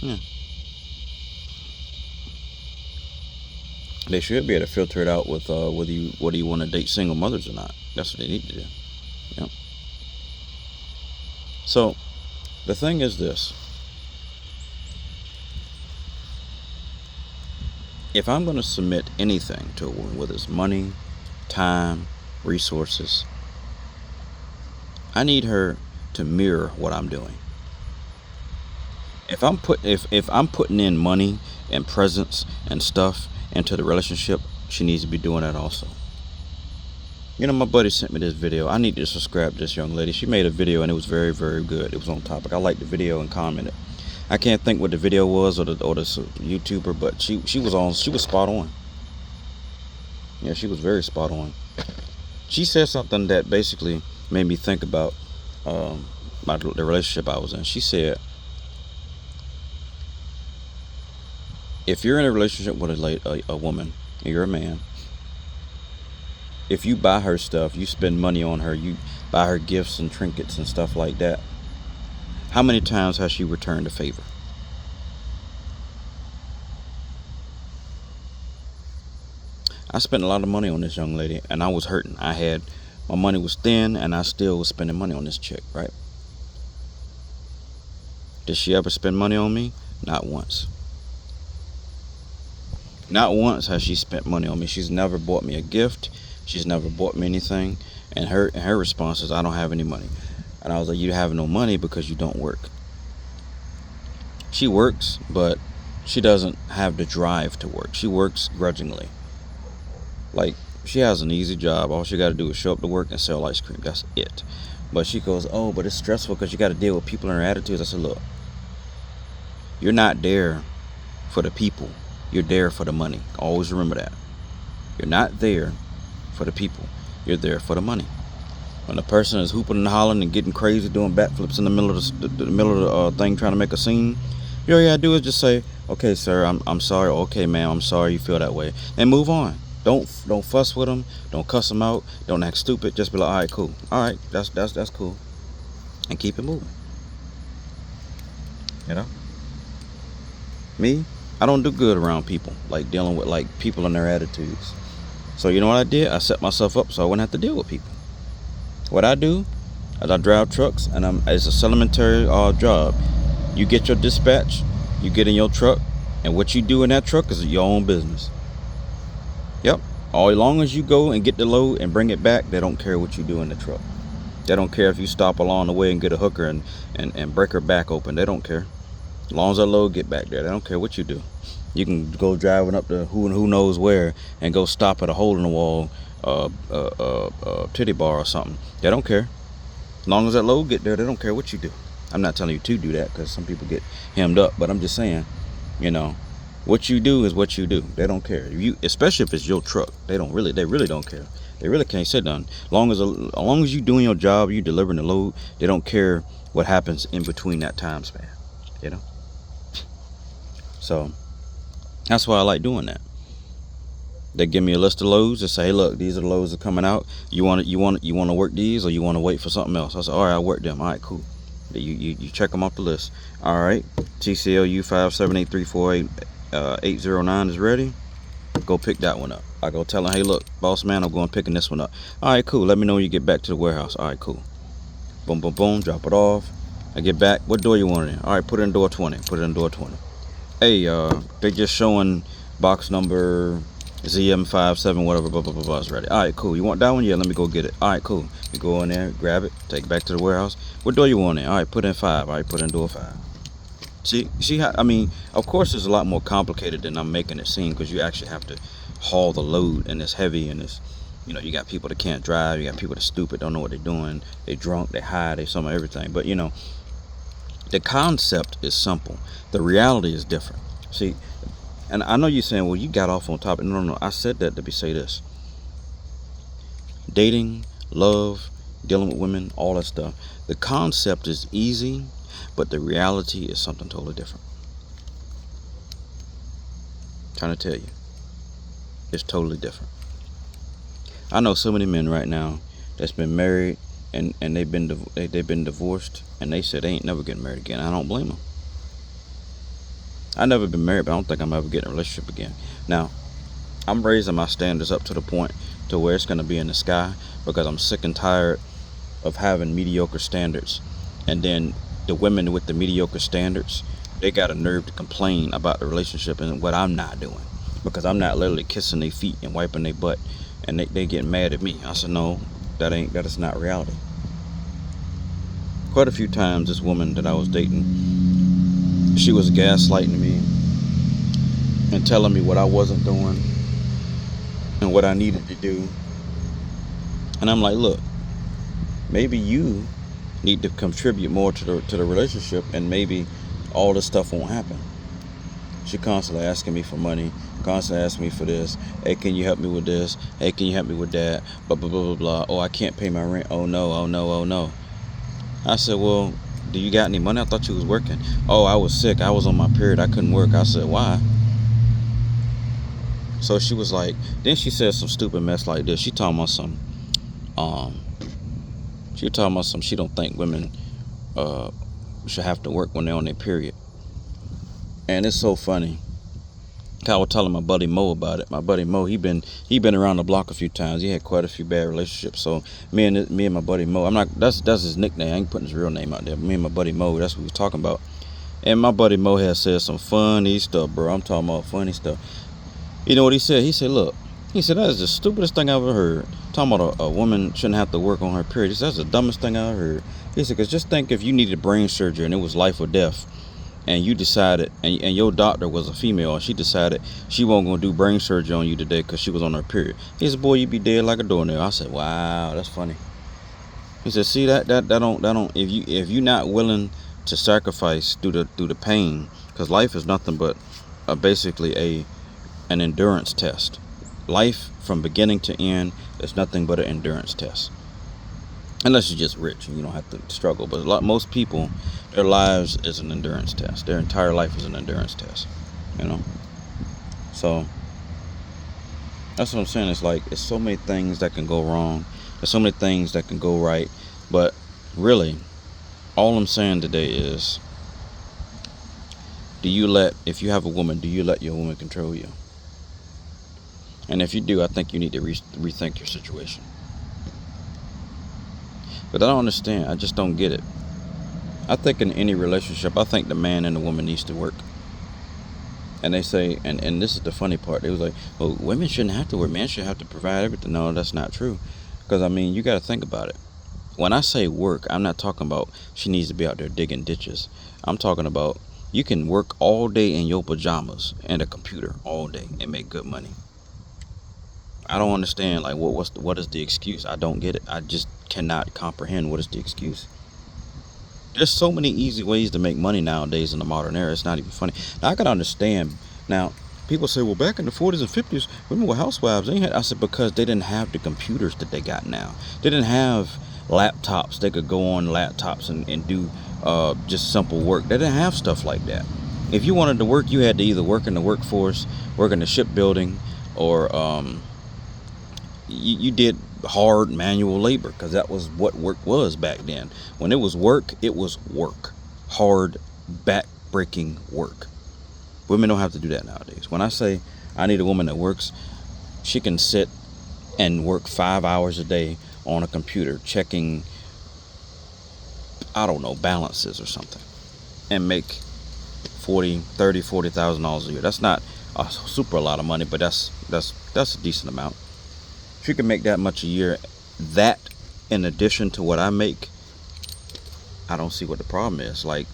Speaker 1: Yeah. They should be able to filter it out with whether you want to date single mothers or not. That's what they need to do. Yep. So the thing is this: if I'm going to submit anything to a woman, whether it's money, time, resources, I need her to mirror what I'm doing. If I'm putting in money and presence and stuff into the relationship, she needs to be doing that also. You know, my buddy sent me this video. I need to subscribe to this young lady. She made a video and it was very, very good. It was on topic. I liked the video and commented. I can't think what the video was or the YouTuber, but she was spot on. Yeah, she was very spot on. She said something that basically made me think about the relationship I was in. She said, if you're in a relationship with a woman, and you're a man, if you buy her stuff, you spend money on her, you buy her gifts and trinkets and stuff like that, how many times has she returned a favor? I spent a lot of money on this young lady, and I was hurting. My money was thin, and I still was spending money on this chick, right? Did she ever spend money on me? Not once. Not once has she spent money on me. She's never bought me a gift. She's never bought me anything. And her response is, I don't have any money. And I was like, you have no money because you don't work. She works, but she doesn't have the drive to work. She works grudgingly. Like, she has an easy job. All she got to do is show up to work and sell ice cream. That's it. But she goes, oh, but it's stressful because you got to deal with people and their attitudes. I said, look, you're not there for the people. You're there for the money. Always remember that. You're not there for the people. You're there for the money. When a person is hooping and hollering and getting crazy, doing backflips in the middle of the thing, trying to make a scene, all you gotta do is just say, okay, sir, I'm sorry. Okay, ma'am, I'm sorry you feel that way, and move on. Don't fuss with them. Don't cuss them out. Don't act stupid. Just be like, all right, cool. All right, that's cool, and keep it moving. You know, me, I don't do good around people, like dealing with like people and their attitudes. So you know what I did? I set myself up so I wouldn't have to deal with people. What I do is I drive trucks, and it's a supplementary job. You get your dispatch, you get in your truck, and what you do in that truck is your own business. Yep. All long as you go and get the load and bring it back, they don't care what you do in the truck. They don't care if you stop along the way and get a hooker and break her back open. They don't care. As long as that load get back there, they don't care what you do. You can go driving up to who knows where and go stop at a hole in the wall, titty bar or something. They don't care. As long as that load get there, they don't care what you do. I'm not telling you to do that because some people get hemmed up, but I'm just saying, you know, what you do is what you do. They don't care. Especially if it's your truck, they really don't care. They really can't sit down. As long as you doing your job, you delivering the load, they don't care what happens in between that time span. You know. So that's why I like doing that. They give me a list of loads and say, hey, look, these are the loads that are coming out. You want to work these, or you want to wait for something else? I said, all right, I'll work them. All right, cool. You check them off the list. All right, TCLU 578348809 is ready. Go pick that one up. I go tell her, hey, look, boss man, I'm going picking this one up. All right, cool. Let me know when you get back to the warehouse. All right, cool. Boom, boom, boom. Drop it off. I get back. What door you want it in? All right, put it in door 20. Put it in door 20. Hey, they just showing box number ZM57, whatever, blah, blah, blah, blah, is ready. All right, cool. You want that one? Yeah, let me go get it. All right, cool. You go in there, grab it, take it back to the warehouse. What door you want in? All right, put in 5. All right, put in door 5. See how, I mean, of course it's a lot more complicated than I'm making it seem, because you actually have to haul the load, and it's heavy, and it's, you know, you got people that can't drive, you got people that are stupid, don't know what they're doing, they drunk, they high, they some of everything. But, you know, the concept is simple. The reality is different. See, and I know you're saying, well, you got off on top. No. I said that to say this. Dating, love, dealing with women, all that stuff. The concept is easy, but the reality is something totally different. I'm trying to tell you. It's totally different. I know so many men right now that's been married and they've been divorced, and they said they ain't never getting married again. I don't blame them. I've never been married, but I don't think I'm ever getting a relationship again. Now, I'm raising my standards up to the point to where it's going to be in the sky, because I'm sick and tired of having mediocre standards. And then the women with the mediocre standards, they got a nerve to complain about the relationship and what I'm not doing, because I'm not literally kissing their feet and wiping their butt, and they get mad at me. I said, no, that is not reality. Quite a few times, this woman that I was dating, she was gaslighting me and telling me what I wasn't doing and what I needed to do. And I'm like, look, maybe you need to contribute more to the relationship, and maybe all this stuff won't happen. She constantly asking me for money, constantly asking me for this. Hey, can you help me with this? Hey, can you help me with that? Blah, blah, blah, blah, blah. Oh, I can't pay my rent. Oh, no, oh, no, oh, no. I said, well, do you got any money? I thought you was working. Oh, I was sick. I was on my period. I couldn't work. I said, why? So she was like, then she said some stupid mess like this. She talking about some, she don't think women should have to work when they're on their period. And it's so funny. I was telling my buddy Mo about it. My buddy Mo, he been around the block a few times. He had quite a few bad relationships. So me and my buddy Mo, that's his nickname. I ain't putting his real name out there. Me and my buddy Mo, that's what we was talking about. And my buddy Mo had said some funny stuff, bro. I'm talking about funny stuff. You know what he said? He said, look, that is the stupidest thing I've ever heard. Talking about a woman shouldn't have to work on her period. He said, that's the dumbest thing I ever heard. He said, because just think if you needed brain surgery and it was life or death, and you decided, and your doctor was a female, and she decided she wasn't going to do brain surgery on you today because she was on her period. He said, boy, you'd be dead like a doornail. I said, wow, that's funny. He said, see, that don't, if you're not willing to sacrifice through the pain, because life is nothing but basically an endurance test. Life from beginning to end is nothing but an endurance test. Unless you're just rich and you don't have to struggle. But most people, their lives is an endurance test. Their entire life is an endurance test. You know? So, that's what I'm saying. It's like, there's so many things that can go wrong. There's so many things that can go right. But really, all I'm saying today is, if you have a woman, do you let your woman control you? And if you do, I think you need to rethink your situation. But I don't understand. I just don't get it. I think in any relationship, I think the man and the woman needs to work. And they say, and this is the funny part, they was like, well, women shouldn't have to work. Men should have to provide everything. No, that's not true. Because, I mean, you got to think about it. When I say work, I'm not talking about she needs to be out there digging ditches. I'm talking about you can work all day in your pajamas and a computer all day and make good money. I don't understand, like, what is the excuse? I don't get it. I just cannot comprehend what is the excuse. There's so many easy ways to make money nowadays in the modern era. It's not even funny. Now, I can understand. Now, people say, well, back in the 40s and 50s, women were housewives. I said, because they didn't have the computers that they got now. They didn't have laptops. They could go on laptops and do just simple work. They didn't have stuff like that. If you wanted to work, you had to either work in the workforce, work in the shipbuilding, or you did hard manual labor, because that was what work was back then. When it was work, hard, back-breaking work. Women don't have to do that nowadays. When I say I need a woman that works, She can sit and work 5 hours a day on a computer checking, I don't know, balances or something, and make 40,000 a year. That's not a super lot of money, but that's a decent amount. If you can make that much a year, that in addition to what I make, I don't see what the problem is. Like,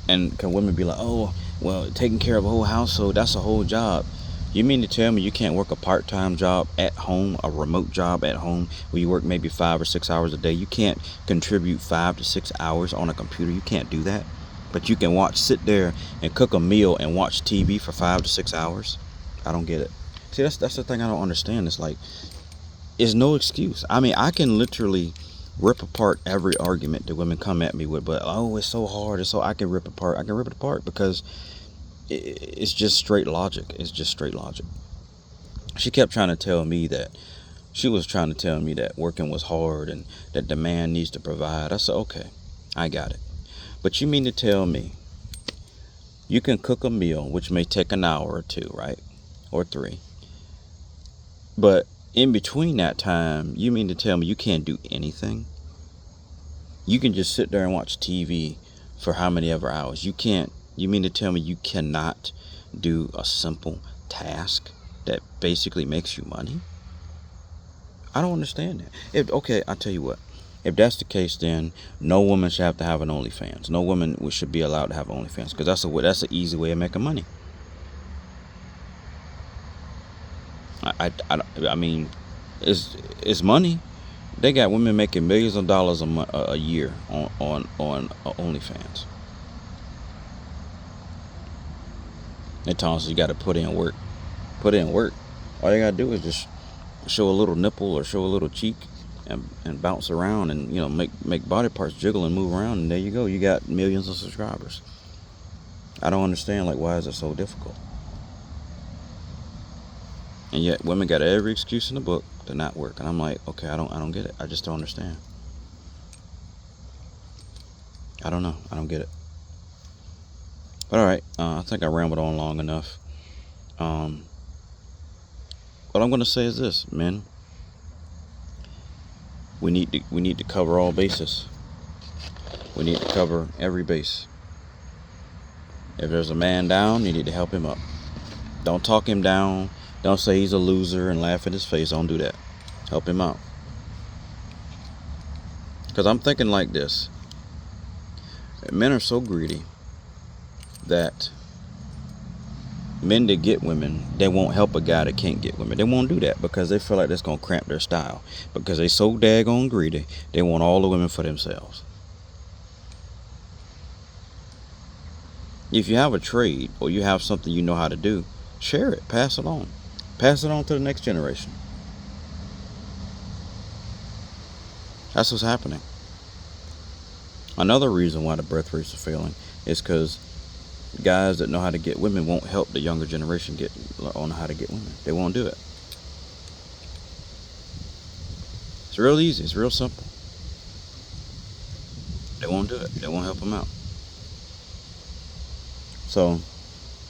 Speaker 1: and can women be like, oh, well, taking care of a whole household, that's a whole job. You mean to tell me you can't work a part-time job at home, a remote job at home, where you work maybe 5 or 6 hours a day? You can't contribute 5 to 6 hours on a computer. You can't do that. But you can sit there and cook a meal and watch TV for 5 to 6 hours. I don't get it. See, that's the thing I don't understand. It's like, it's no excuse. I mean, I can literally rip apart every argument that women come at me with, but oh, it's so hard. It's so I can rip it apart because it's just straight logic. It's just straight logic. She kept trying to tell me that working was hard and that the man needs to provide. I said, okay, I got it. But you mean to tell me you can cook a meal, which may take an hour or two, right? Or 3. But in between that time, you mean to tell me you can't do anything? You can just sit there and watch TV for how many ever hours? You mean to tell me you cannot do a simple task that basically makes you money? I don't understand that. Okay, I'll tell you what. If that's the case, then no woman should have to have an OnlyFans. No woman should be allowed to have OnlyFans, because that's an easy way of making money. I mean, it's money. They got women making millions of dollars a year on OnlyFans. They tell us you got to put in work. Put in work. All you got to do is just show a little nipple or show a little cheek and bounce around and, you know, make body parts jiggle and move around, and there you go. You got millions of subscribers. I don't understand, like, why is it so difficult? And yet women got every excuse in the book to not work. And I'm like, okay, I don't get it. I just don't understand. I don't know. I don't get it. But all right, I think I rambled on long enough. What I'm going to say is this, men. We need to cover all bases. We need to cover every base. If there's a man down, you need to help him up. Don't talk him down. Don't say he's a loser and laugh in his face. Don't do that. Help him out. Because I'm thinking like this. Men are so greedy that men that get women, they won't help a guy that can't get women. They won't do that because they feel like that's going to cramp their style. Because they so daggone greedy, they want all the women for themselves. If you have a trade or you have something you know how to do, share it. Pass it on. Pass it on to the next generation. That's what's happening. Another reason why the birth rates are failing is because guys that know how to get women won't help the younger generation get on how to get women. They won't do it. It's real easy. It's real simple. They won't do it. They won't help them out. So,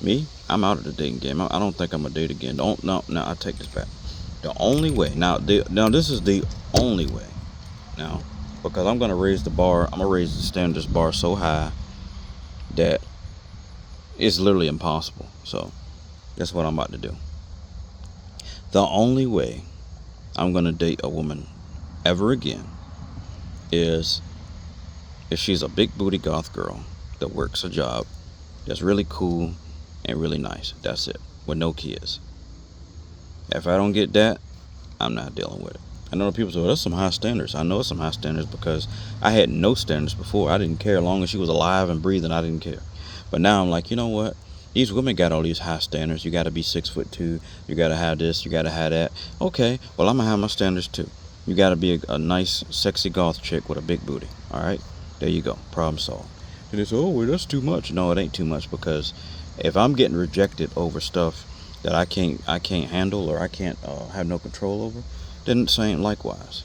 Speaker 1: me, I'm out of the dating game. I don't think I'm gonna date again. No, I take this back. The only way, now this is the only way. Now, because I'm gonna raise the bar, I'm gonna raise the standards bar so high that it's literally impossible. So, that's what I'm about to do. The only way I'm gonna date a woman ever again is if she's a big booty goth girl that works a job that's really cool and really nice. That's it. With no kids. If I don't get that, I'm not dealing with it. I know people say, well, that's some high standards. I know it's some high standards because I had no standards before. I didn't care. As long as she was alive and breathing, I didn't care. But now I'm like, you know what? These women got all these high standards. You got to be 6'2". You got to have this. You got to have that. Okay, well, I'm going to have my standards too. You got to be a nice, sexy goth chick with a big booty. All right? There you go. Problem solved. And they say, oh, well, that's too much. No, it ain't too much, because if I'm getting rejected over stuff that I can't handle or I can't have no control over, then same likewise.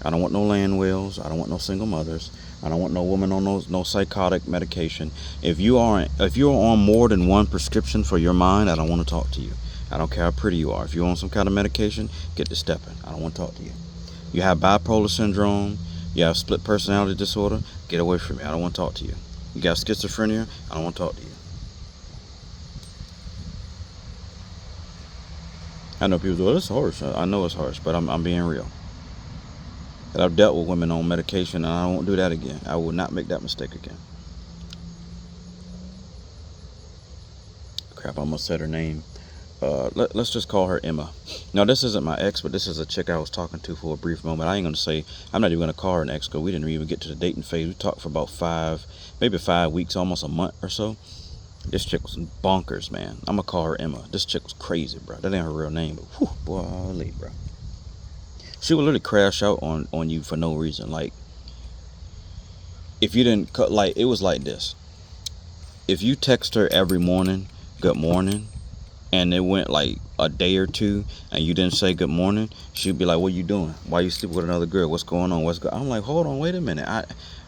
Speaker 1: I don't want no land whales. I don't want no single mothers. I don't want no woman on no psychotic medication. If you're on more than one prescription for your mind, I don't want to talk to you. I don't care how pretty you are. If you're on some kind of medication, get to stepping. I don't want to talk to you. You have bipolar syndrome, you have split personality disorder, get away from me. I don't want to talk to you. You got schizophrenia, I don't want to talk to you. I know people say, well, it's harsh. I know it's harsh, but I'm being real. And I've dealt with women on medication, and I won't do that again. I will not make that mistake again. Crap, I almost said her name. Let's just call her Emma. Now, this isn't my ex, but this is a chick I was talking to for a brief moment. I ain't going to say, I'm not even going to call her an ex, because we didn't even get to the dating phase. We talked for about maybe 5 weeks, almost a month or so. This chick was bonkers, man. I'm going to call her Emma. This chick was crazy, bro. That ain't her real name, but whew, boy, bro. She would literally crash out on you for no reason. Like, if you didn't cut, like, it was like this. If you text her every morning, good morning, and it went like a day or two and you didn't say good morning, she'd be like, what you doing? Why you sleeping with another girl? What's going on? I'm like, hold on, wait a minute.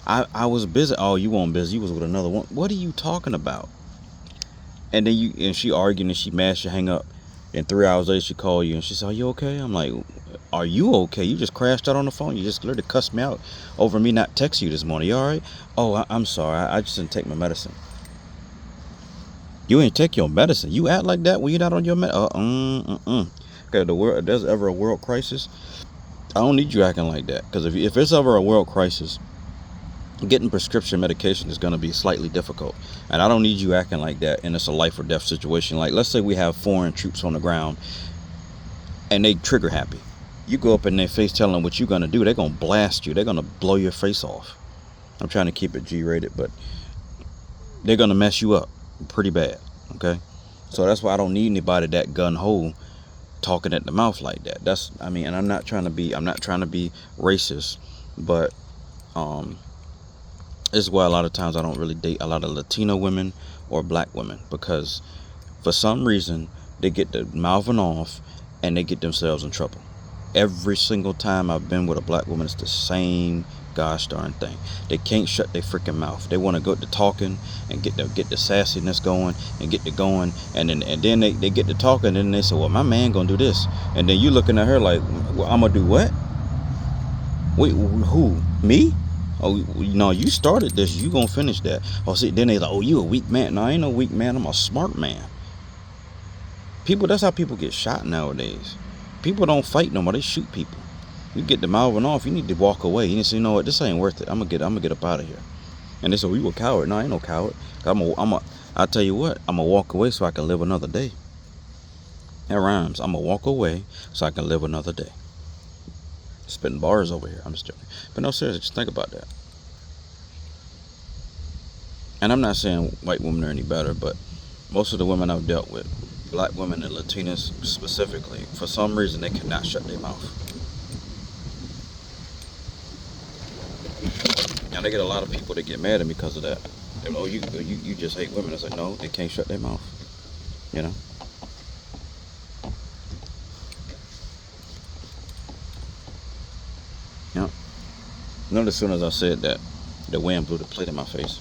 Speaker 1: I was busy. Oh, you weren't busy. You was with another one. What are you talking about? And then she arguing and she mad, she hang up. And 3 hours later she called you and she said, are you okay? I'm like, are you okay? You just crashed out on the phone. You just literally cussed me out over me not texting you this morning. You all right? Oh, I'm sorry. I just didn't take my medicine. You ain't take your medicine. You act like that when you're not on your medicine. Okay, if there's ever a world crisis, I don't need you acting like that. Because if it's ever a world crisis, getting prescription medication is going to be slightly difficult. And I don't need you acting like that. And it's a life or death situation. Like, let's say we have foreign troops on the ground and they trigger happy. You go up in their face telling them what you're going to do. They're going to blast you. They're going to blow your face off. I'm trying to keep it G-rated, but they're going to mess you up pretty bad. Okay? So that's why I don't need anybody that gun-ho talking at the mouth like that. And I'm not trying to be racist, but this is why a lot of times I don't really date a lot of Latino women or black women, because for some reason they get the mouthing off and they get themselves in trouble. Every single time I've been with a black woman, it's the same gosh darn thing. They can't shut their freaking mouth. They want to go to talking and get the sassiness going and get to going, and then they get to talking, and then they say, well, my man gonna do this, and then you looking at her like, well, I'm gonna do what? Wait, who? Me? Oh no, you started this, you gonna finish that. Oh, see, then they like, oh, you a weak man. No, I ain't no weak man, I'm a smart man. That's how people get shot nowadays. People don't fight no more, they shoot people. You get the mouthing off, you need to walk away. You need to say, you know what, this ain't worth it. I'm gonna get up out of here. And they say, well, you a coward. No, I ain't no coward. I tell you what, I'm gonna walk away so I can live another day. That rhymes. I'm gonna walk away so I can live another day. Spitting bars over here. I'm just joking. But no, seriously, just think about that. And I'm not saying white women are any better, but most of the women I've dealt with, black women and Latinas specifically, for some reason they cannot shut their mouth. And they get a lot of people that get mad at me because of that. They're like, oh, you just hate women. I say, no, they can't shut their mouth. You know? Yeah. Notice as soon as I said that, the wind blew the plate in my face.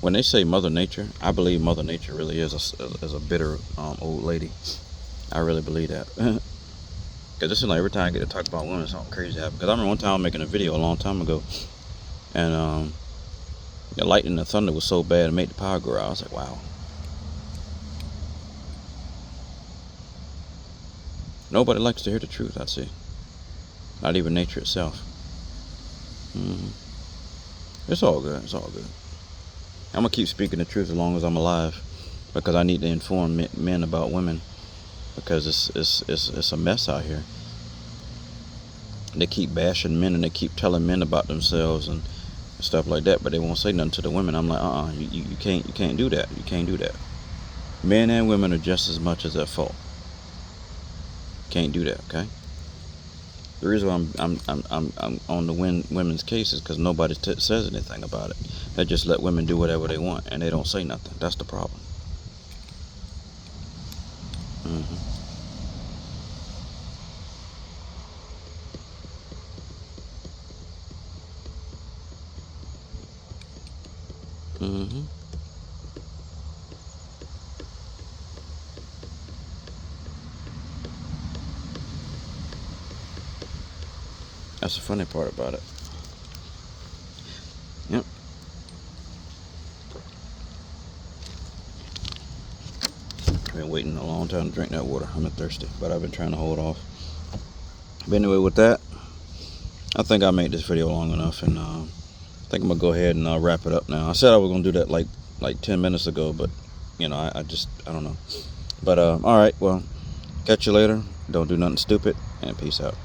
Speaker 1: When they say Mother Nature, I believe Mother Nature really is a bitter old lady. I really believe that. Because this is like every time I get to talk about women, something crazy happens. Because I remember one time I was making a video a long time ago, and the lightning and the thunder was so bad it made the power go out. I was like, wow. Nobody likes to hear the truth, I'd say. Not even nature itself. It's all good. It's all good. I'm going to keep speaking the truth as long as I'm alive, because I need to inform men about women, because it's a mess out here. They keep bashing men and they keep telling men about themselves and stuff like that, but they won't say nothing to the women. I'm like, you can't do that. You can't do that. Men and women are just as much as at fault. Can't do that, okay? The reason why I'm on the women's case is because nobody says anything about it. They just let women do whatever they want and they don't say nothing. That's the problem. That's the funny part about it. Yep. I've been waiting a long time to drink that water. I'm thirsty, but I've been trying to hold off. But anyway, with that, I think I made this video long enough, and I think I'm gonna go ahead and wrap it up now. I said I was gonna do that like 10 minutes ago, but you know, I don't know. But all right, well, catch you later. Don't do nothing stupid, and peace out.